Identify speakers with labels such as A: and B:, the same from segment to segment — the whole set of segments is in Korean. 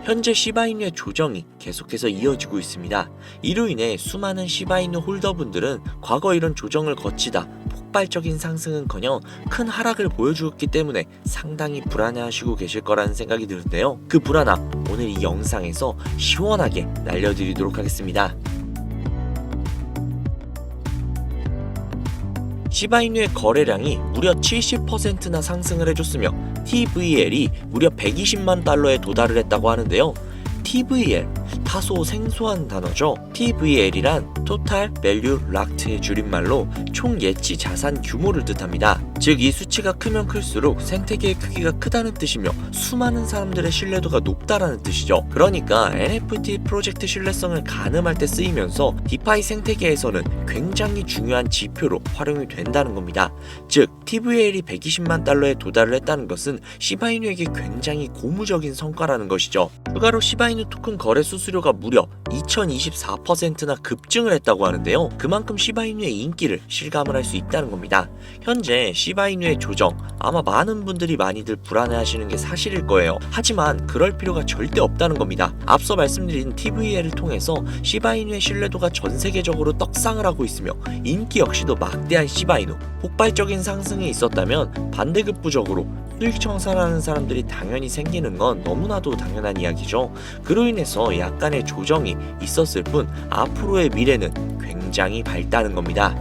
A: 현재 시바이누의 조정이 계속해서 이어지고 있습니다. 이로 인해 수많은 시바이누 홀더분들은 과거 이런 조정을 거치다 폭발적인 상승은커녕 큰 하락을 보여주었기 때문에 상당히 불안해하시고 계실 거라는 생각이 드는데요. 그 불안함 오늘 이 영상에서 시원하게 날려드리도록 하겠습니다. 시바이누의 거래량이 무려 70%나 상승을 해줬으며 TVL이 무려 120만 달러에 도달을 했다고 하는데요. TVL, 다소 생소한 단어죠. TVL이란 Total Value Locked의 줄임말로 총 예치 자산 규모를 뜻합니다. 즉 이 수치가 크면 클수록 생태계의 크기가 크다는 뜻이며 수많은 사람들의 신뢰도가 높다라는 뜻이죠. 그러니까 NFT 프로젝트 신뢰성을 가늠할 때 쓰이면서 디파이 생태계에서는 굉장히 중요한 지표로 활용이 된다는 겁니다. 즉 TVL이 120만 달러에 도달을 했다는 것은 시바이누에게 굉장히 고무적인 성과라는 것이죠. 추가로 시바이누 토큰 거래 수수료가 무려 2024%나 급증을 했다고 하는데요. 그만큼 시바이누의 인기를 실감을 할 수 있다는 겁니다. 현재 시바이누의 조정, 아마 많은 분들이 많이들 불안해하시는 게 사실일 거예요. 하지만 그럴 필요가 절대 없다는 겁니다. 앞서 말씀드린 TVL을 통해서 시바이누의 신뢰도가 전 세계적으로 떡상을 하고 있으며 인기 역시도 막대한 시바이누, 폭발적인 상승이 있었다면 반대급부적으로 수익 청산하는 사람들이 당연히 생기는 건 너무나도 당연한 이야기죠. 그로 인해서 약간의 조정이 있었을 뿐 앞으로의 미래는 굉장히 밝다는 겁니다.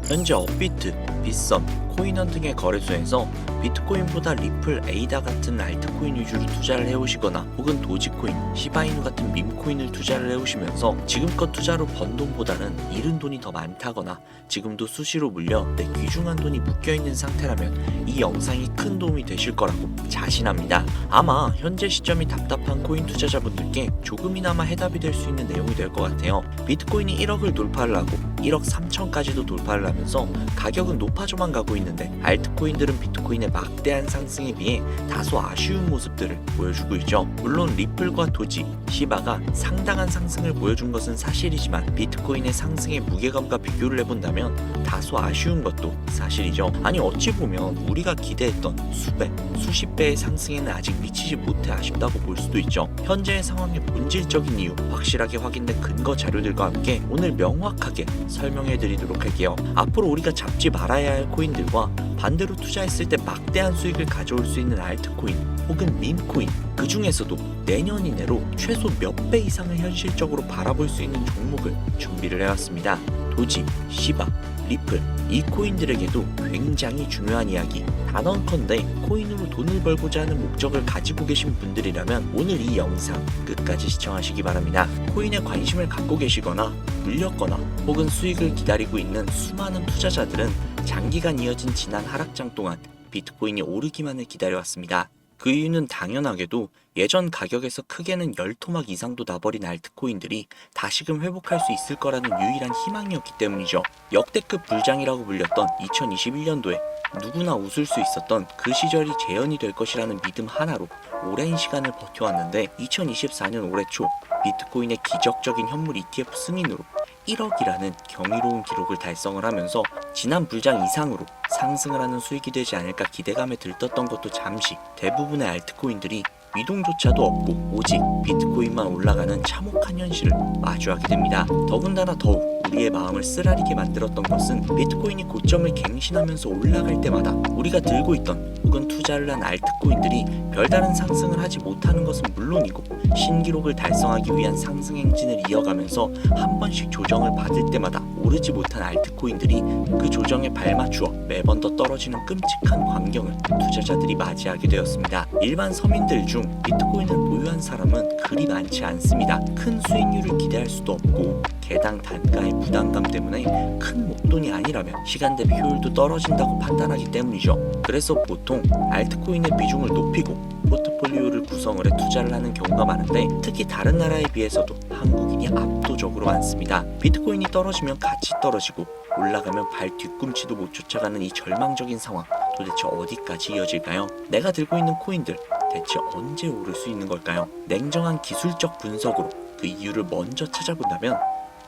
A: 현재 업비트, 빗썸, 코인원 등의 거래소에서 비트코인보다 리플, 에이다 같은 알트코인 위주로 투자를 해오시거나 혹은 도지코인, 시바이누 같은 밈코인을 투자를 해오시면서 지금껏 투자로 번 돈보다는 잃은 돈이 더 많다거나 지금도 수시로 물려 내 귀중한 돈이 묶여있는 상태라면 이 영상이 큰 도움이 되실 거라고 자신합니다. 아마 현재 시점이 답답한 코인 투자자분들께 조금이나마 해답이 될 수 있는 내용이 될 것 같아요. 비트코인이 1억을 돌파를 하고 1억 3천까지도 돌파를 하면서 가격은 높아져만 가고 있는데 알트코인들은 비트코인의 막대한 상승에 비해 다소 아쉬운 모습들을 보여주고 있죠. 물론 리플과 도지, 시바가 상당한 상승을 보여준 것은 사실이지만 비트코인의 상승의 무게감과 비교를 해본다면 다소 아쉬운 것도 사실이죠. 아니 어찌 보면 우리가 기대했던 수배, 수십 배의 상승에는 아직 미치지 못해 아쉽다고 볼 수도 있죠. 현재의 상황의 본질적인 이유 확실하게 확인된 근거 자료들과 함께 오늘 명확하게 설명해 드리도록 할게요. 앞으로 우리가 잡지 말아야 할 코인들과 반대로 투자했을 때 막대한 수익을 가져올 수 있는 알트코인 혹은 밈코인, 그 중에서도 내년 이내로 최소 몇 배 이상을 현실적으로 바라볼 수 있는 종목을 준비를 해왔습니다. 도지, 시바, 리플, 이 코인들에게도 굉장히 중요한 이야기. 단언컨대 코인으로 돈을 벌고자 하는 목적을 가지고 계신 분들이라면 오늘 이 영상 끝까지 시청하시기 바랍니다. 코인에 관심을 갖고 계시거나 물렸거나 혹은 수익을 기다리고 있는 수많은 투자자들은 장기간 이어진 지난 하락장 동안 비트코인이 오르기만을 기다려왔습니다. 그 이유는 당연하게도 예전 가격에서 크게는 10토막 이상도 나버린 알트코인들이 다시금 회복할 수 있을 거라는 유일한 희망이었기 때문이죠. 역대급 불장이라고 불렸던 2021년도에 누구나 웃을 수 있었던 그 시절이 재현이 될 것이라는 믿음 하나로 오랜 시간을 버텨왔는데 2024년 올해 초 비트코인의 기적적인 현물 ETF 승인으로 1억이라는 경이로운 기록을 달성을 하면서 지난 불장 이상으로 상승을 하는 수익이 되지 않을까 기대감에 들떴던 것도 잠시 대부분의 알트코인들이 미동조차도 없고 오직 비트코인만 올라가는 참혹한 현실을 마주하게 됩니다. 더군다나 더욱 우리의 마음을 쓰라리게 만들었던 것은 비트코인이 고점을 갱신하면서 올라갈 때마다 우리가 들고 있던 혹은 투자를 한 알트코인들이 별다른 상승을 하지 못하는 것은 물론이고 신기록을 달성하기 위한 상승 행진을 이어가면서 한 번씩 조정을 받을 때마다 오르지 못한 알트코인들이 그 조정에 발맞추어 매번 더 떨어지는 끔찍한 광경을 투자자들이 맞이하게 되었습니다. 일반 서민들 중 비트코인을 보유한 사람은 그리 많지 않습니다. 큰 수익률을 기대할 수도 없고 개당 단가의 부담감 때문에 큰 목돈이 아니라면 시간 대비 효율도 떨어진다고 판단하기 때문이죠. 그래서 보통 알트코인의 비중을 높이고 포트폴리오를 구성을 해 투자를 하는 경우가 많은데 특히 다른 나라에 비해서도 한국인이 압도적으로 많습니다. 비트코인이 떨어지면 같이 떨어지고 올라가면 발 뒤꿈치도 못 쫓아가는 이 절망적인 상황, 도대체 어디까지 이어질까요? 내가 들고 있는 코인들 대체 언제 오를 수 있는 걸까요? 냉정한 기술적 분석으로 그 이유를 먼저 찾아본다면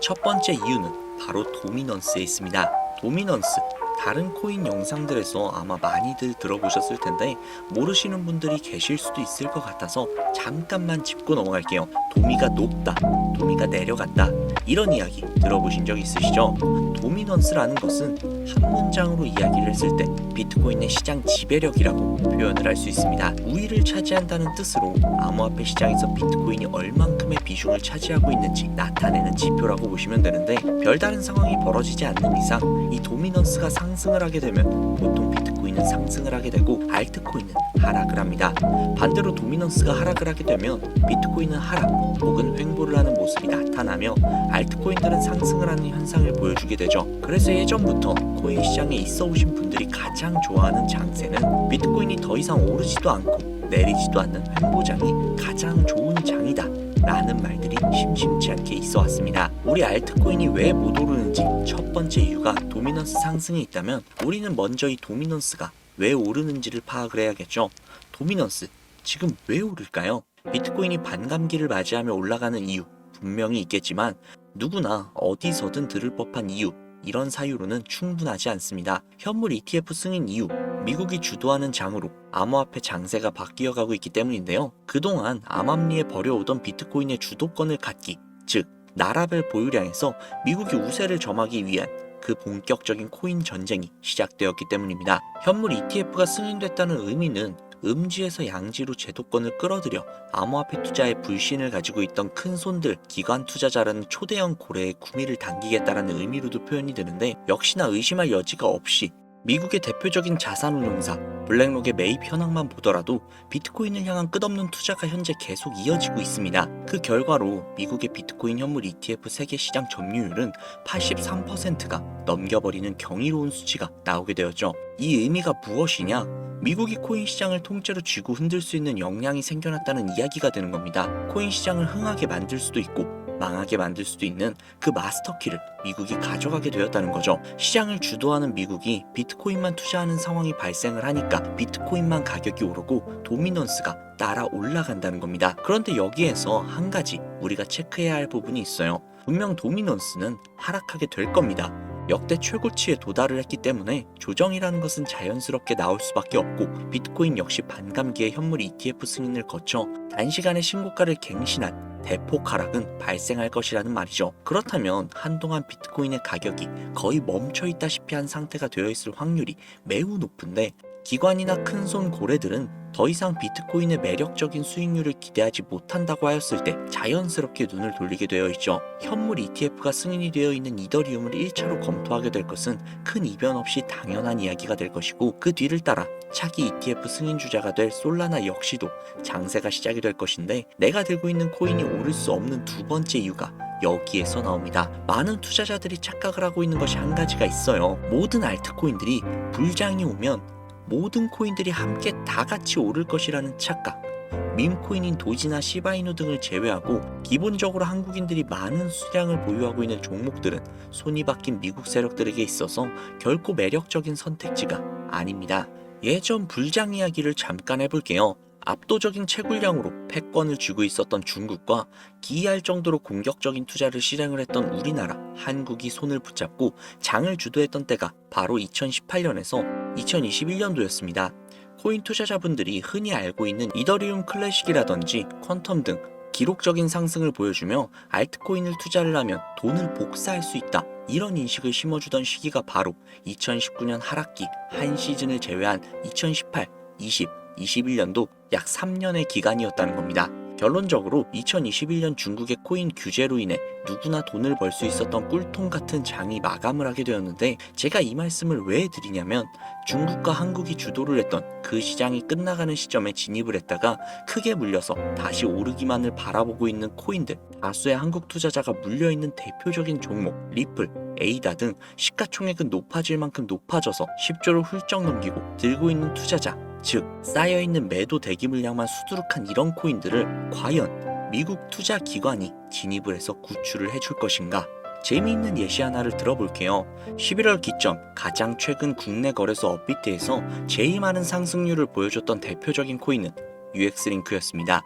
A: 첫 번째 이유는 바로 도미넌스에 있습니다. 도미넌스, 다른 코인 영상들에서 아마 많이들 들어보셨을 텐데 모르시는 분들이 계실 수도 있을 것 같아서 잠깐만 짚고 넘어갈게요. 도미가 높다, 도미가 내려갔다, 이런 이야기 들어보신 적 있으시죠? 도미넌스라는 것은 한 문장으로 이야기를 했을 때 비트코인의 시장 지배력이라고 표현을 할 수 있습니다. 우위를 차지한다는 뜻으로 암호화폐 시장에서 비트코인이 얼만큼의 비중을 차지하고 있는지 나타내는 지표라고 보시면 되는데, 별다른 상황이 벌어지지 않는 이상 이 도미넌스가 상승을 하게 되면 보통 비트코인은 상승을 하게 되고 알트코인은 하락을 합니다. 반대로 도미넌스가 하락을 하게 되면 비트코인은 하락 혹은 횡보를 하는 모습이 나타나며 알트코인들은 상승을 하는 현상을 보여주게 되죠. 그래서 예전부터 코인 시장에 있어 오신 분들이 가장 좋아하는 장세는 비트코인이 더 이상 오르지도 않고 내리지도 않는 횡보장이 가장 좋은 장이다 라는 말들이 심심치 않게 있어 왔습니다. 우리 알트코인이 왜 못 오르는지 첫 번째 이유가 도미넌스 상승이 있다면 우리는 먼저 이 도미넌스가 왜 오르는지를 파악을 해야겠죠. 도미넌스, 지금 왜 오를까요? 비트코인이 반감기를 맞이하며 올라가는 이유 분명히 있겠지만 누구나 어디서든 들을 법한 이유, 이런 사유로는 충분하지 않습니다. 현물 ETF 승인 이후 미국이 주도하는 장으로 암호화폐 장세가 바뀌어가고 있기 때문인데요. 그동안 암암리에 벌여오던 비트코인의 주도권을 갖기, 즉 나라별 보유량에서 미국이 우세를 점하기 위한 그 본격적인 코인 전쟁이 시작되었기 때문입니다. 현물 ETF가 승인됐다는 의미는 음지에서 양지로 제도권을 끌어들여 암호화폐 투자에 불신을 가지고 있던 큰 손들, 기관 투자자라는 초대형 고래의 구미를 당기겠다라는 의미로도 표현이 되는데, 역시나 의심할 여지가 없이 미국의 대표적인 자산운용사 블랙록의 매입 현황만 보더라도 비트코인을 향한 끝없는 투자가 현재 계속 이어지고 있습니다. 그 결과로 미국의 비트코인 현물 ETF 세계 시장 점유율은 83%가 넘겨버리는 경이로운 수치가 나오게 되었죠. 이 의미가 무엇이냐? 미국이 코인 시장을 통째로 쥐고 흔들 수 있는 역량이 생겨났다는 이야기가 되는 겁니다. 코인 시장을 흥하게 만들 수도 있고 망하게 만들 수도 있는 그 마스터키를 미국이 가져가게 되었다는 거죠. 시장을 주도하는 미국이 비트코인만 투자하는 상황이 발생을 하니까 비트코인만 가격이 오르고 도미넌스가 따라 올라간다는 겁니다. 그런데 여기에서 한 가지 우리가 체크해야 할 부분이 있어요. 분명 도미넌스는 하락하게 될 겁니다. 역대 최고치에 도달을 했기 때문에 조정이라는 것은 자연스럽게 나올 수밖에 없고, 비트코인 역시 반감기에 현물 ETF 승인을 거쳐 단시간에 신고가를 갱신한 대폭 하락은 발생할 것이라는 말이죠. 그렇다면 한동안 비트코인의 가격이 거의 멈춰 있다시피 한 상태가 되어 있을 확률이 매우 높은데, 기관이나 큰손 고래들은 더 이상 비트코인의 매력적인 수익률을 기대하지 못한다고 하였을 때 자연스럽게 눈을 돌리게 되어 있죠. 현물 ETF가 승인이 되어 있는 이더리움을 1차로 검토하게 될 것은 큰 이변 없이 당연한 이야기가 될 것이고, 그 뒤를 따라 차기 ETF 승인 주자가 될 솔라나 역시도 장세가 시작이 될 것인데, 내가 들고 있는 코인이 오를 수 없는 두 번째 이유가 여기에서 나옵니다. 많은 투자자들이 착각을 하고 있는 것이 한 가지가 있어요. 모든 알트코인들이 불장이 오면 모든 코인들이 함께 다 같이 오를 것이라는 착각. 밈코인인 도지나 시바이누 등을 제외하고 기본적으로 한국인들이 많은 수량을 보유하고 있는 종목들은 손이 바뀐 미국 세력들에게 있어서 결코 매력적인 선택지가 아닙니다. 예전 불장 이야기를 잠깐 해볼게요. 압도적인 채굴량으로 패권을 쥐고 있었던 중국과 기이할 정도로 공격적인 투자를 실행을 했던 우리나라, 한국이 손을 붙잡고 장을 주도했던 때가 바로 2018년에서 2021년도였습니다. 코인 투자자분들이 흔히 알고 있는 이더리움 클래식이라든지 퀀텀 등 기록적인 상승을 보여주며 알트코인을 투자를 하면 돈을 복사할 수 있다, 이런 인식을 심어주던 시기가 바로 2019년 하락기 한 시즌을 제외한 2018, 20, 21년도 약 3년의 기간이었다는 겁니다. 결론적으로 2021년 중국의 코인 규제로 인해 누구나 돈을 벌 수 있었던 꿀통 같은 장이 마감을 하게 되었는데, 제가 이 말씀을 왜 드리냐면 중국과 한국이 주도를 했던 그 시장이 끝나가는 시점에 진입을 했다가 크게 물려서 다시 오르기만을 바라보고 있는 코인들, 다수의 한국 투자자가 물려있는 대표적인 종목 리플, 에이다 등 시가총액은 높아질 만큼 높아져서 10조를 훌쩍 넘기고 들고 있는 투자자, 즉 쌓여있는 매도 대기 물량만 수두룩한 이런 코인들을 과연 미국 투자 기관이 진입을 해서 구출을 해줄 것인가? 재미있는 예시 하나를 들어볼게요. 11월 기점 가장 최근 국내 거래소 업비트에서 제일 많은 상승률을 보여줬던 대표적인 코인은 UX링크였습니다.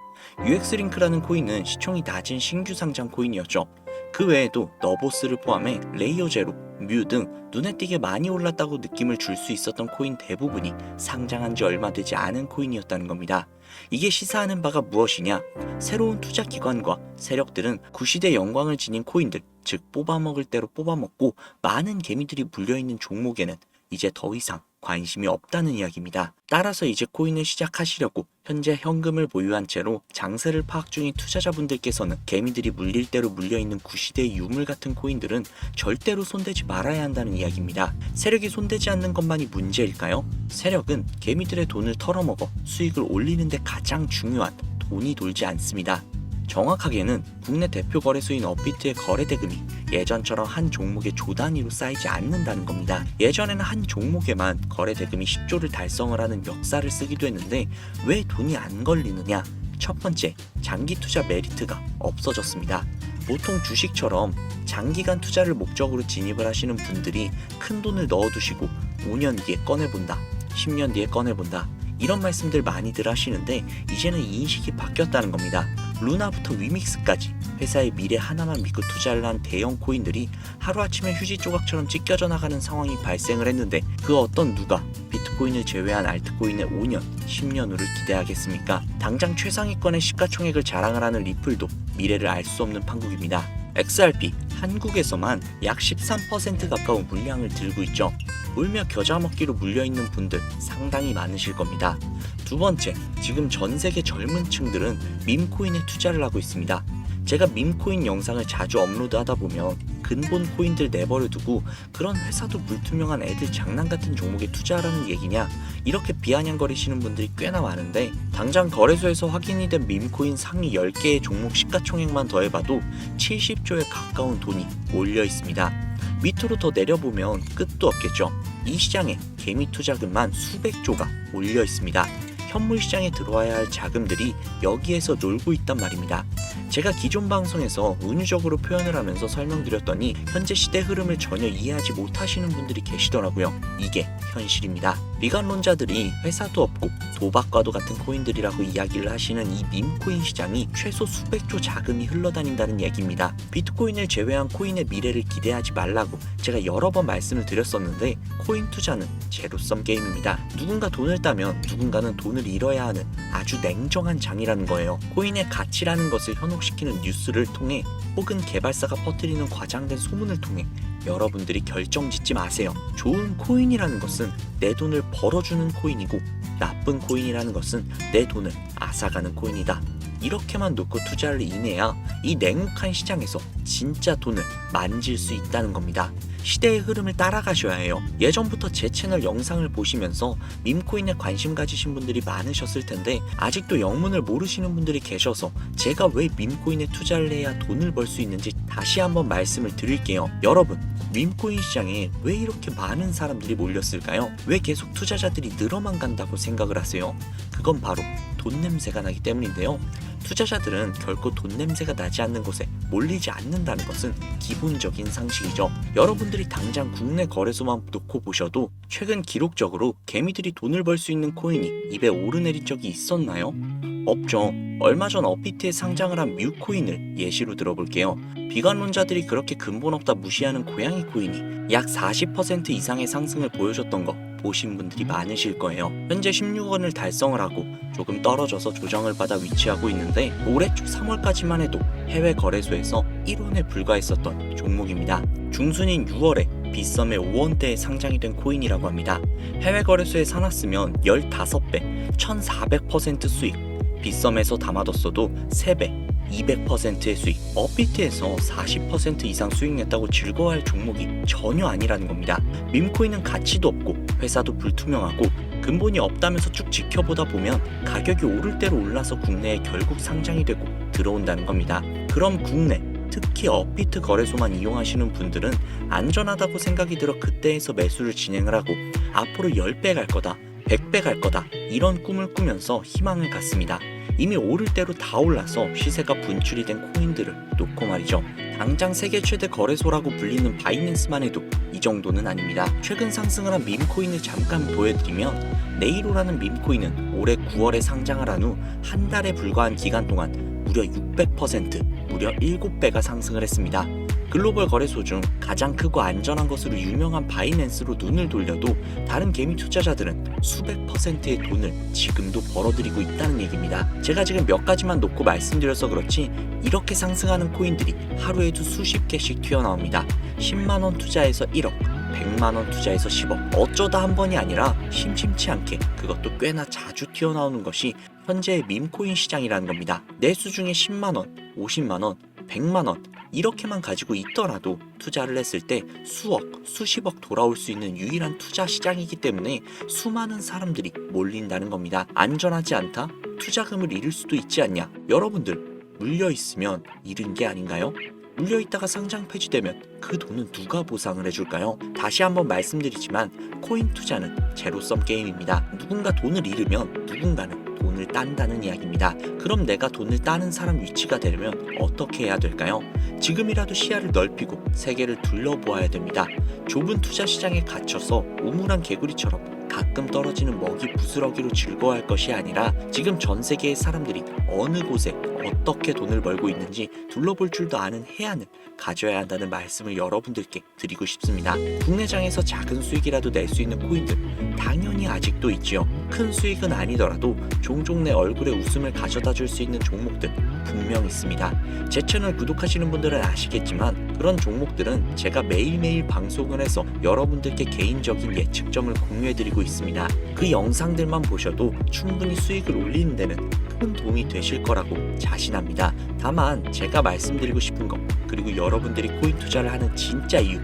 A: UX링크라는 코인은 시총이 낮은 신규 상장 코인이었죠. 그 외에도 너보스를 포함해 레이어 제로,
B: 뮤 등 눈에 띄게 많이 올랐다고 느낌을 줄 수 있었던 코인 대부분이 상장한 지 얼마 되지 않은 코인이었다는 겁니다. 이게 시사하는 바가 무엇이냐? 새로운 투자 기관과 세력들은 구시대 영광을 지닌 코인들, 즉 뽑아먹을 대로 뽑아먹고 많은 개미들이 물려있는 종목에는 이제 더 이상 관심이 없다는 이야기입니다. 따라서 이제 코인을 시작하시려고 현재 현금을 보유한 채로 장세를 파악 중인 투자자분들께서는 개미들이 물릴 대로 물려있는 구시대의 유물 같은 코인들은 절대로 손대지 말아야 한다는 이야기입니다. 세력이 손대지 않는 것만이 문제일까요? 세력은 개미들의 돈을 털어먹어 수익을 올리는 데 가장 중요한 돈이 돌지 않습니다. 정확하게는 국내 대표 거래소인 업비트의 거래 대금이 예전처럼 한 종목의 조 단위로 쌓이지 않는다는 겁니다. 예전에는 한 종목에만 거래 대금이 10조를 달성을 하는 역사를 쓰기도 했는데 왜 돈이 안 걸리느냐? 첫 번째, 장기 투자 메리트가 없어졌습니다. 보통 주식처럼 장기간 투자를 목적으로 진입을 하시는 분들이 큰 돈을 넣어두시고 5년 뒤에 꺼내본다, 10년 뒤에 꺼내본다, 이런 말씀들 많이들 하시는데 이제는 인식이 바뀌었다는 겁니다. 루나부터 위믹스까지 회사의 미래 하나만 믿고 투자를 한 대형 코인들이 하루아침에 휴지 조각처럼 찢겨져 나가는 상황이 발생을 했는데 그 어떤 누가 비트코인을 제외한 알트코인의 5년, 10년 후를 기대하겠습니까? 당장 최상위권의 시가총액을 자랑을 하는 리플도 미래를 알 수 없는 판국입니다. XRP, 한국에서만 약 13% 가까운 물량을 들고 있죠. 울며 겨자 먹기로 물려있는 분들 상당히 많으실 겁니다. 두 번째, 지금 전 세계 젊은 층들은 밈코인에 투자를 하고 있습니다. 제가 밈코인 영상을 자주 업로드하다 보면 근본 코인들 내버려 두고 그런 회사도 불투명한 애들 장난 같은 종목에 투자하라는 얘기냐, 이렇게 비아냥거리시는 분들이 꽤나 많은데 당장 거래소에서 확인이 된 밈코인 상위 10개의 종목 시가총액만 더해봐도 70조에 가까운 돈이 몰려 있습니다. 밑으로 더 내려보면 끝도 없겠죠. 이 시장에 개미 투자금만 수백조가 몰려 있습니다. 현물 시장에 들어와야 할 자금들이 여기에서 놀고 있단 말입니다. 제가 기존 방송에서 은유적으로 표현을 하면서 설명드렸더니 현재 시대 흐름을 전혀 이해하지 못하시는 분들이 계시더라고요. 이게 현실입니다. 비관론자들이 회사도 없고 도박과도 같은 코인들이라고 이야기를 하시는 이 밈코인 시장이 최소 수백조 자금이 흘러다닌다는 얘기입니다. 비트코인을 제외한 코인의 미래를 기대하지 말라고 제가 여러 번 말씀을 드렸었는데 코인 투자는 제로섬 게임입니다. 누군가 돈을 따면 누군가는 돈을 잃어야 하는 아주 냉정한 장이라는 거예요. 코인의 가치라는 것을 현혹시키는 뉴스를 통해 혹은 개발사가 퍼뜨리는 과장된 소문을 통해 여러분들이 결정짓지 마세요. 좋은 코인이라는 것은 내 돈을 벌어주는 코인이고 나쁜 코인이라는 것은 내 돈을 앗아가는 코인이다. 이렇게만 놓고 투자를 인해야 이 냉혹한 시장에서 진짜 돈을 만질 수 있다는 겁니다. 시대의 흐름을 따라가셔야 해요. 예전부터 제 채널 영상을 보시면서 밈코인에 관심 가지신 분들이 많으셨을 텐데 아직도 영문을 모르시는 분들이 계셔서 제가 왜 밈코인에 투자를 해야 돈을 벌 수 있는지 다시 한번 말씀을 드릴게요. 여러분, 밈코인 시장에 왜 이렇게 많은 사람들이 몰렸을까요? 왜 계속 투자자들이 늘어만 간다고 생각을 하세요? 그건 바로 돈 냄새가 나기 때문인데요. 투자자들은 결코 돈 냄새가 나지 않는 곳에 몰리지 않는다는 것은 기본적인 상식이죠. 여러분들이 당장 국내 거래소만 놓고 보셔도 최근 기록적으로 개미들이 돈을 벌 수 있는 코인이 입에 오르내린 적이 있었나요? 없죠. 얼마 전 업비트에 상장을 한 뮤코인을 예시로 들어볼게요. 비관론자들이 그렇게 근본 없다 무시하는 고양이 코인이 약 40% 이상의 상승을 보여줬던 거 보신 분들이 많으실 거예요. 현재 16원을 달성을 하고 조금 떨어져서 조정을 받아 위치하고 있는데 올해 초 3월까지만 해도 해외 거래소에서 1원에 불과했었던 종목입니다. 중순인 6월에 빗썸에 5원대에 상장이 된 코인이라고 합니다. 해외 거래소에 사놨으면 15배, 1400% 수익, 빗썸에서 담아뒀어도 3배, 200%의 수익, 업비트에서 40% 이상 수익 냈다고 즐거워할 종목이 전혀 아니라는 겁니다. 밈코인은 가치도 없고 회사도 불투명하고 근본이 없다면서 쭉 지켜보다 보면 가격이 오를 대로 올라서 국내에 결국 상장이 되고 들어온다는 겁니다. 그럼 국내, 특히 업비트 거래소만 이용하시는 분들은 안전하다고 생각이 들어 그때에서 매수를 진행을 하고 앞으로 10배 갈 거다, 100배 갈 거다, 이런 꿈을 꾸면서 희망을 갖습니다. 이미 오를 대로 다 올라서 시세가 분출이 된 코인들을 놓고 말이죠. 당장 세계 최대 거래소라고 불리는 바이낸스만 해도 이 정도는 아닙니다. 최근 상승을 한 밈코인을 잠깐 보여드리면 네이로라는 밈코인은 올해 9월에 상장을 한 후 한 달에 불과한 기간 동안 무려 600%, 무려 7배가 상승을 했습니다. 글로벌 거래소 중 가장 크고 안전한 것으로 유명한 바이낸스로 눈을 돌려도 다른 개미 투자자들은 수백 %의 돈을 지금도 벌어들이고 있다는 얘기입니다. 제가 지금 몇 가지만 놓고 말씀드려서 그렇지 이렇게 상승하는 코인들이 하루에도 수십 개씩 튀어나옵니다. 10만원 투자해서 1억, 100만원 투자해서 10억, 어쩌다 한 번이 아니라 심심치 않게 그것도 꽤나 자주 튀어나오는 것이 현재의 밈코인 시장이라는 겁니다. 내수 중에 10만원, 50만원, 100만원 이렇게만 가지고 있더라도 투자를 했을 때 수억, 수십억 돌아올 수 있는 유일한 투자 시장이기 때문에 수많은 사람들이 몰린다는 겁니다. 안전하지 않다? 투자금을 잃을 수도 있지 않냐? 여러분들 물려있으면 잃은 게 아닌가요? 물려있다가 상장 폐지되면 그 돈은 누가 보상을 해줄까요? 다시 한번 말씀드리지만 코인 투자는 제로섬 게임입니다. 누군가 돈을 잃으면 누군가는 돈을 딴다는 이야기입니다. 그럼 내가 돈을 따는 사람 위치가 되려면 어떻게 해야 될까요? 지금이라도 시야를 넓히고 세계를 둘러보아야 됩니다. 좁은 투자 시장에 갇혀서 우물한 개구리처럼 가끔 떨어지는 먹이 부스러기로 즐거워할 것이 아니라 지금 전 세계의 사람들이 어느 곳에 어떻게 돈을 벌고 있는지 둘러볼 줄도 아는 해안을 가져야 한다는 말씀을 여러분들께 드리고 싶습니다. 국내장에서 작은 수익이라도 낼 수 있는 코인들 당연히 아직도 있지요. 큰 수익은 아니더라도 종종 내 얼굴에 웃음을 가져다 줄 수 있는 종목들 분명 있습니다. 제 채널 구독하시는 분들은 아시겠지만 그런 종목들은 제가 매일매일 방송을 해서 여러분들께 개인적인 예측점을 공유해드리고 있습니다. 그 영상들만 보셔도 충분히 수익을 올리는 데는 큰 도움이 되실 거라고 자신합니다. 다만 제가 말씀드리고 싶은 것 그리고 여러분들이 코인 투자를 하는 진짜 이유,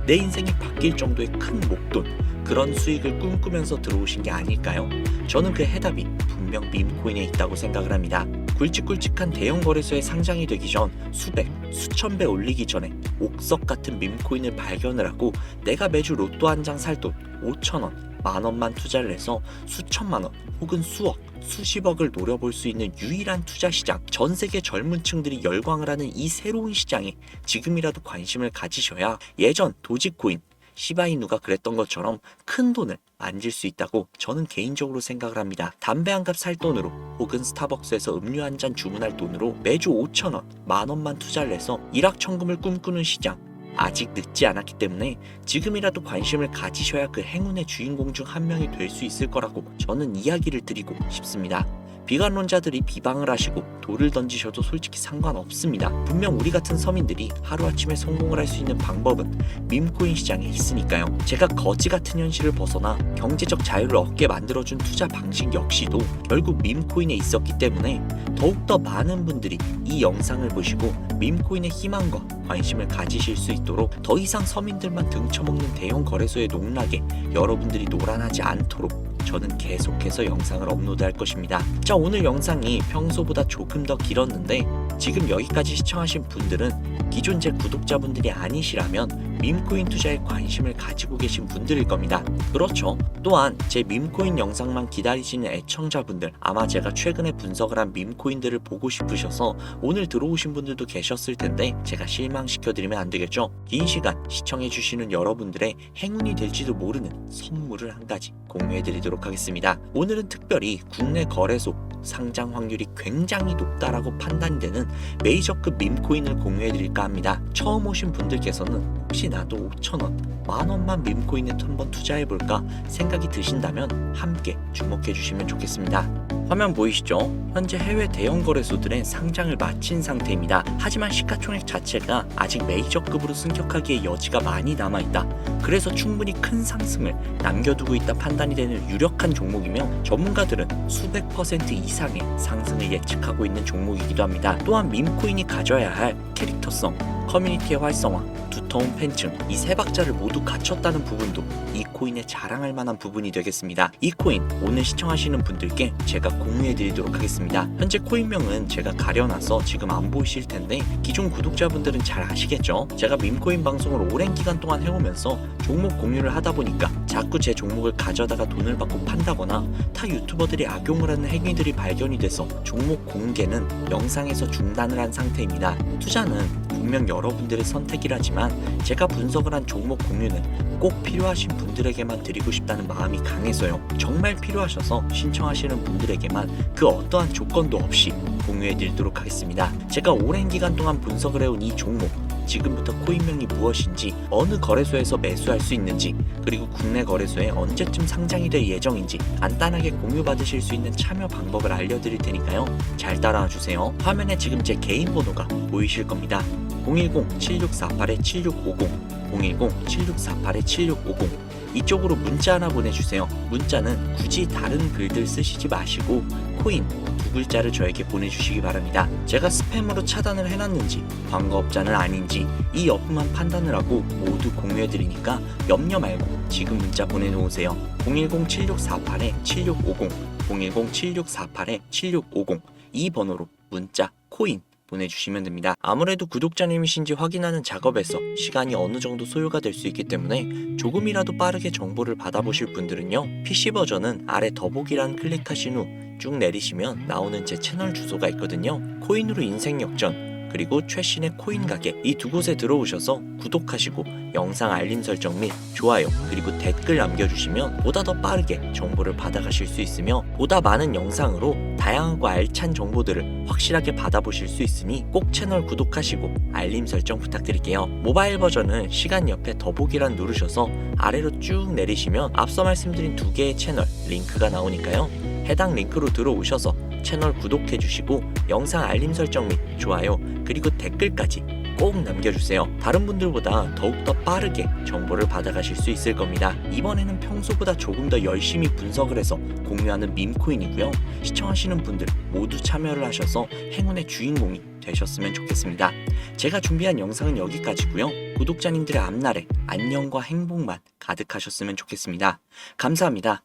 B: 내 인생이 바뀔 정도의 큰 목돈, 그런 수익을 꿈꾸면서 들어오신 게 아닐까요? 저는 그 해답이 분명 밈코인에 있다고 생각을 합니다. 굵직굵직한 대형 거래소에 상장이 되기 전 수백, 수천 배 올리기 전에 옥석 같은 밈코인을 발견을 하고 내가 매주 로또 한 장 살 돈 5천원, 만원만 투자를 해서 수천만원 혹은 수억, 수십억을 노려볼 수 있는 유일한 투자 시장, 전 세계 젊은 층들이 열광을 하는 이 새로운 시장에 지금이라도 관심을 가지셔야 예전 도지코인, 시바이누가 그랬던 것처럼 큰 돈을 만질 수 있다고 저는 개인적으로 생각을 합니다. 담배 한 갑 살 돈으로 혹은 스타벅스에서 음료 한 잔 주문할 돈으로 매주 5천원, 만원만 투자를 해서 일확천금을 꿈꾸는 시장, 아직 늦지 않았기 때문에 지금이라도 관심을 가지셔야 그 행운의 주인공 중 한 명이 될 수 있을 거라고 저는 이야기를 드리고 싶습니다. 비관론자들이 비방을 하시고 돌을 던지셔도 솔직히 상관없습니다. 분명 우리 같은 서민들이 하루아침에 성공을 할 수 있는 방법은 밈코인 시장에 있으니까요. 제가 거지 같은 현실을 벗어나 경제적 자유를 얻게 만들어준 투자 방식 역시도 결국 밈코인에 있었기 때문에 더욱더 많은 분들이 이 영상을 보시고 밈코인의 희망과 관심을 가지실 수 있도록 더 이상 서민들만 등쳐먹는 대형 거래소의 농락에 여러분들이 노란하지 않도록 저는 계속해서 영상을 업로드할 것입니다. 자, 오늘 영상이 평소보다 조금 더 길었는데 지금 여기까지 시청하신 분들은 기존 제 구독자분들이 아니시라면 밈코인 투자에 관심을 가지고 계신 분들일 겁니다. 그렇죠. 또한 제 밈코인 영상만 기다리시는 애청자분들, 아마 제가 최근에 분석을 한 밈코인들을 보고 싶으셔서 오늘 들어오신 분들도 계셨을 텐데 제가 실망시켜드리면 안 되겠죠. 긴 시간 시청해주시는 여러분들의 행운이 될지도 모르는 선물을 한 가지 공유해드리도록 하겠습니다. 오늘은 특별히 국내 거래소 상장 확률이 굉장히 높다라고 판단이 되는 메이저급 밈코인을 공유해드릴까 합니다. 처음 오신 분들께서는 혹시 나도 5천원, 만원만 밈코인에 한번 투자해볼까 생각이 드신다면 함께 주목해주시면 좋겠습니다. 화면 보이시죠? 현재 해외 대형 거래소들의 상장을 마친 상태입니다. 하지만 시가총액 자체가 아직 메이저급으로 승격하기에 여지가 많이 남아있다. 그래서 충분히 큰 상승을 남겨두고 있다 판단이 되는 유력한 종목이며 전문가들은 수백 % 이상의 상승을 예측하고 있는 종목이기도 합니다. 또한 밈코인이 가져야 할 캐릭터성, 커뮤니티의 활성화, 두터운 팬층, 이 세 박자를 모두 갖췄다는 부분도 이 코인에 자랑할 만한 부분이 되겠습니다. 이 코인 오늘 시청하시는 분들께 제가 공유해드리도록 하겠습니다. 현재 코인명은 제가 가려놔서 지금 안 보이실 텐데 기존 구독자분들은 잘 아시겠죠? 제가 밈코인 방송을 오랜 기간 동안 해오면서 종목 공유를 하다 보니까 자꾸 제 종목을 가져다가 돈을 받고 판다거나 타 유튜버들이 악용을 하는 행위들이 발견이 돼서 종목 공개는 영상에서 중단을 한 상태입니다. 투자는 분명 여러분들의 선택이라지만 제가 분석을 한 종목 공유는 꼭 필요하신 분들에게만 드리고 싶다는 마음이 강해서요. 정말 필요하셔서 신청하시는 분들에게만 그 어떠한 조건도 없이 공유해 드리도록 하겠습니다. 제가 오랜 기간 동안 분석을 해온 이 종목, 지금부터 코인명이 무엇인지, 어느 거래소에서 매수할 수 있는지, 그리고 국내 거래소에 언제쯤 상장이 될 예정인지 간단하게 공유받으실 수 있는 참여 방법을 알려드릴 테니까요. 잘 따라와 주세요. 화면에 지금 제 개인 번호가 보이실 겁니다. 010-7648-7650, 010-7648-7650. 이쪽으로 문자 하나 보내주세요. 문자는 굳이 다른 글들 쓰시지 마시고 코인 두 글자를 저에게 보내주시기 바랍니다. 제가 스팸으로 차단을 해놨는지 광고업자는 아닌지 이 여부만 판단을 하고 모두 공유해드리니까 염려 말고 지금 문자 보내놓으세요. 010-7648-7650, 010-7648-7650. 이 번호로 문자 코인 보내주시면 됩니다. 아무래도 구독자님이신지 확인하는 작업에서 시간이 어느 정도 소요가 될 수 있기 때문에 조금이라도 빠르게 정보를 받아보실 분들은요, PC 버전은 아래 더보기란 클릭하신 후 쭉 내리시면 나오는 제 채널 주소가 있거든요. 코인으로 인생 역전, 그리고 최신의 코인 가게, 이 두 곳에 들어오셔서 구독하시고 영상 알림 설정 및 좋아요 그리고 댓글 남겨주시면 보다 더 빠르게 정보를 받아가실 수 있으며 보다 많은 영상으로 다양하고 알찬 정보들을 확실하게 받아보실 수 있으니 꼭 채널 구독하시고 알림 설정 부탁드릴게요. 모바일 버전은 시간 옆에 더보기란 누르셔서 아래로 쭉 내리시면 앞서 말씀드린 두 개의 채널 링크가 나오니까요. 해당 링크로 들어오셔서 채널 구독해주시고 영상 알림 설정 및 좋아요 그리고 댓글까지 꼭 남겨주세요. 다른 분들보다 더욱더 빠르게 정보를 받아가실 수 있을 겁니다. 이번에는 평소보다 조금 더 열심히 분석을 해서 공유하는 밈코인이고요. 시청하시는 분들 모두 참여를 하셔서 행운의 주인공이 되셨으면 좋겠습니다. 제가 준비한 영상은 여기까지고요. 구독자님들의 앞날에 안녕과 행복만 가득하셨으면 좋겠습니다. 감사합니다.